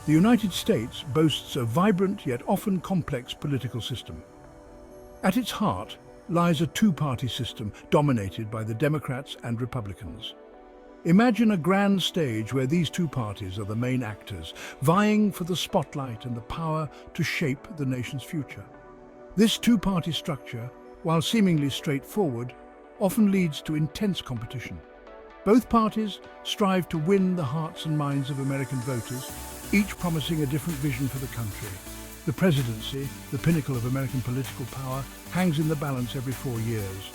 The United States boasts a vibrant yet often complex political system. At its heart lies a two-party system dominated by the Democrats and Republicans. Imagine a grand stage where these two parties are the main actors, vying for the spotlight and the power to shape the nation's future. This two-party structure, while seemingly straightforward, often leads to intense competition. Both parties strive to win the hearts and minds of American voters, each promising a different vision for the country. The presidency, the pinnacle of American political power, hangs in the balance every 4 years.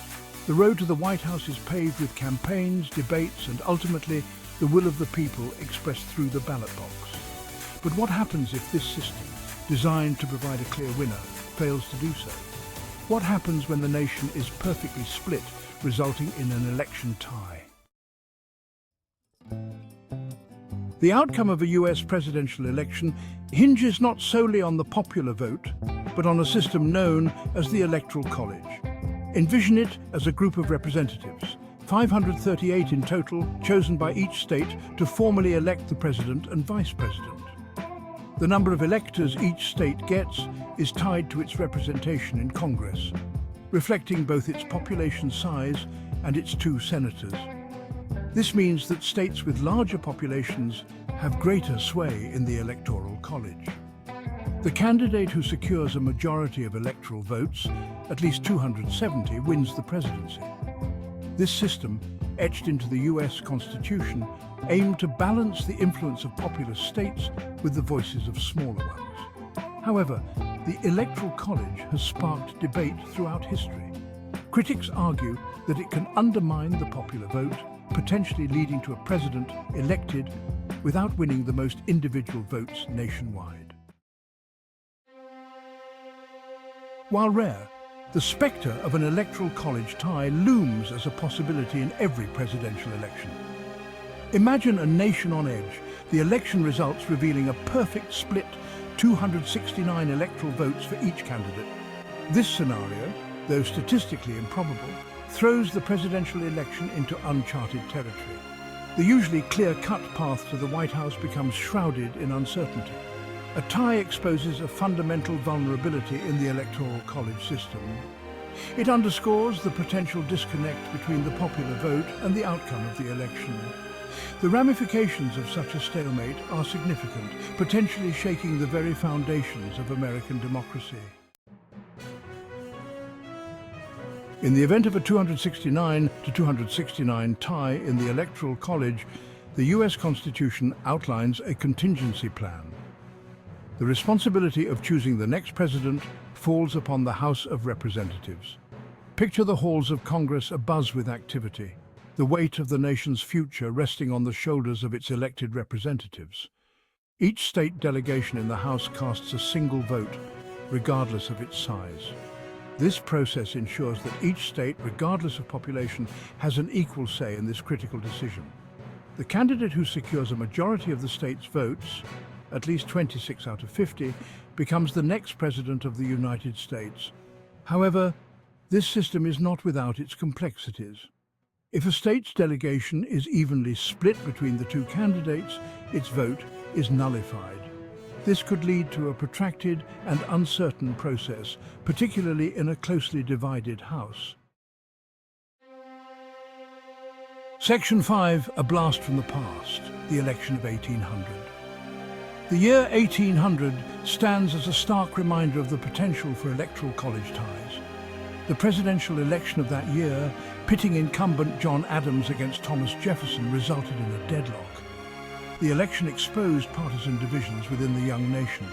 The road to the White House is paved with campaigns, debates, and ultimately the will of the people expressed through the ballot box. But what happens if this system, designed to provide a clear winner, fails to do so? What happens when the nation is perfectly split, resulting in an election tie? The outcome of a US presidential election hinges not solely on the popular vote, but on a system known as the Electoral College. Envision it as a group of representatives, 538 in total, chosen by each state to formally elect the president and vice president. The number of electors each state gets is tied to its representation in Congress, reflecting both its population size and its 2 senators. This means that states with larger populations have greater sway in the Electoral College. The candidate who secures a majority of electoral votes, at least 270, wins the presidency. This system, etched into the US Constitution, aimed to balance the influence of populous states with the voices of smaller ones. However, the Electoral College has sparked debate throughout history. Critics argue that it can undermine the popular vote, potentially leading to a president elected without winning the most individual votes nationwide. While rare, the spectre of an electoral college tie looms as a possibility in every presidential election. Imagine a nation on edge, the election results revealing a perfect split, 269 electoral votes for each candidate. This scenario, though statistically improbable, throws the presidential election into uncharted territory. The usually clear-cut path to the White House becomes shrouded in uncertainty. A tie exposes a fundamental vulnerability in the Electoral College system. It underscores the potential disconnect between the popular vote and the outcome of the election. The ramifications of such a stalemate are significant, potentially shaking the very foundations of American democracy. In the event of a 269 to 269 tie in the Electoral College, the US Constitution outlines a contingency plan. The responsibility of choosing the next president falls upon the House of Representatives. Picture the halls of Congress abuzz with activity, the weight of the nation's future resting on the shoulders of its elected representatives. Each state delegation in the House casts a single vote, regardless of its size. This process ensures that each state, regardless of population, has an equal say in this critical decision. The candidate who secures a majority of the state's votes, at least 26 out of 50, becomes the next president of the United States. However, this system is not without its complexities. If a state's delegation is evenly split between the two candidates, its vote is nullified. This could lead to a protracted and uncertain process, particularly in a closely divided House. Section 5, a blast from the past, the election of 1800. The year 1800 stands as a stark reminder of the potential for electoral college ties. The presidential election of that year, pitting incumbent John Adams against Thomas Jefferson, resulted in a deadlock. The election exposed partisan divisions within the young nation.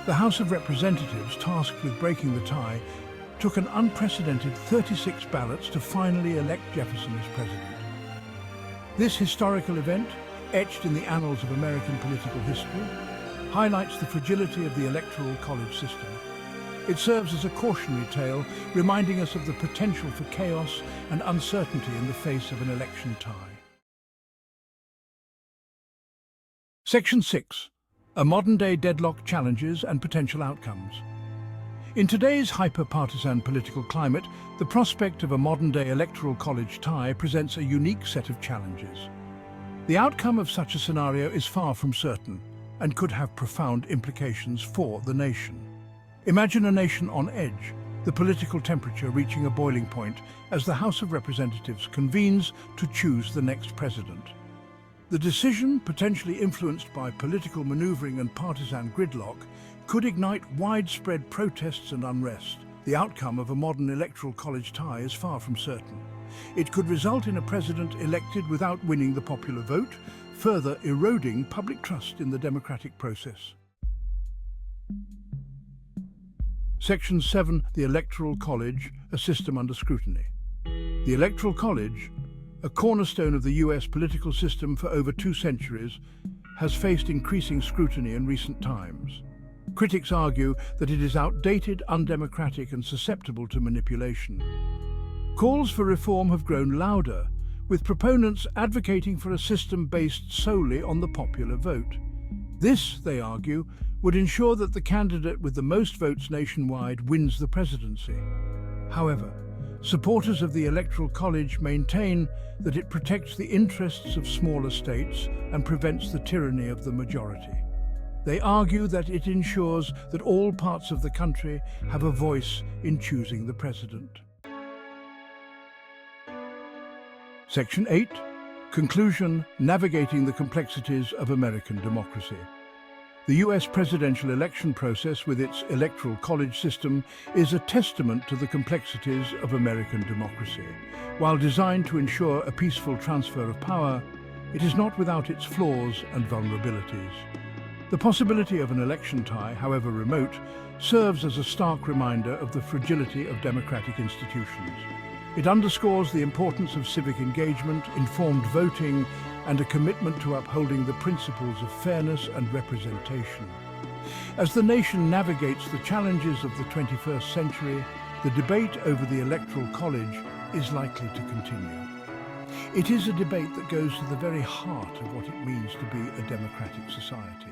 The House of Representatives, tasked with breaking the tie, took an unprecedented 36 ballots to finally elect Jefferson as president. This historical event, etched in the annals of American political history, highlights the fragility of the Electoral College system. It serves as a cautionary tale, reminding us of the potential for chaos and uncertainty in the face of an election tie. Section 6. A modern-day deadlock, challenges and potential outcomes. In today's hyper-partisan political climate, the prospect of a modern-day electoral college tie presents a unique set of challenges. The outcome of such a scenario is far from certain, and could have profound implications for the nation. Imagine a nation on edge, the political temperature reaching a boiling point as the House of Representatives convenes to choose the next president. The decision, potentially influenced by political maneuvering and partisan gridlock, could ignite widespread protests and unrest. The outcome of a modern electoral college tie is far from certain. It could result in a president elected without winning the popular vote, further eroding public trust in the democratic process. Section 7. The Electoral College, a system under scrutiny. The Electoral College, a cornerstone of the US political system for over 2 centuries, has faced increasing scrutiny in recent times. Critics argue that it is outdated, undemocratic, and susceptible to manipulation. Calls for reform have grown louder, with proponents advocating for a system based solely on the popular vote. This, they argue, would ensure that the candidate with the most votes nationwide wins the presidency. However, supporters of the Electoral College maintain that it protects the interests of smaller states and prevents the tyranny of the majority. They argue that it ensures that all parts of the country have a voice in choosing the president. Section 8. Conclusion: Navigating the complexities of American democracy. The US presidential election process with its electoral college system is a testament to the complexities of American democracy. While designed to ensure a peaceful transfer of power, it is not without its flaws and vulnerabilities. The possibility of an election tie, however remote, serves as a stark reminder of the fragility of democratic institutions. It underscores the importance of civic engagement, informed voting, and a commitment to upholding the principles of fairness and representation. As the nation navigates the challenges of the 21st century, the debate over the Electoral College is likely to continue. It is a debate that goes to the very heart of what it means to be a democratic society.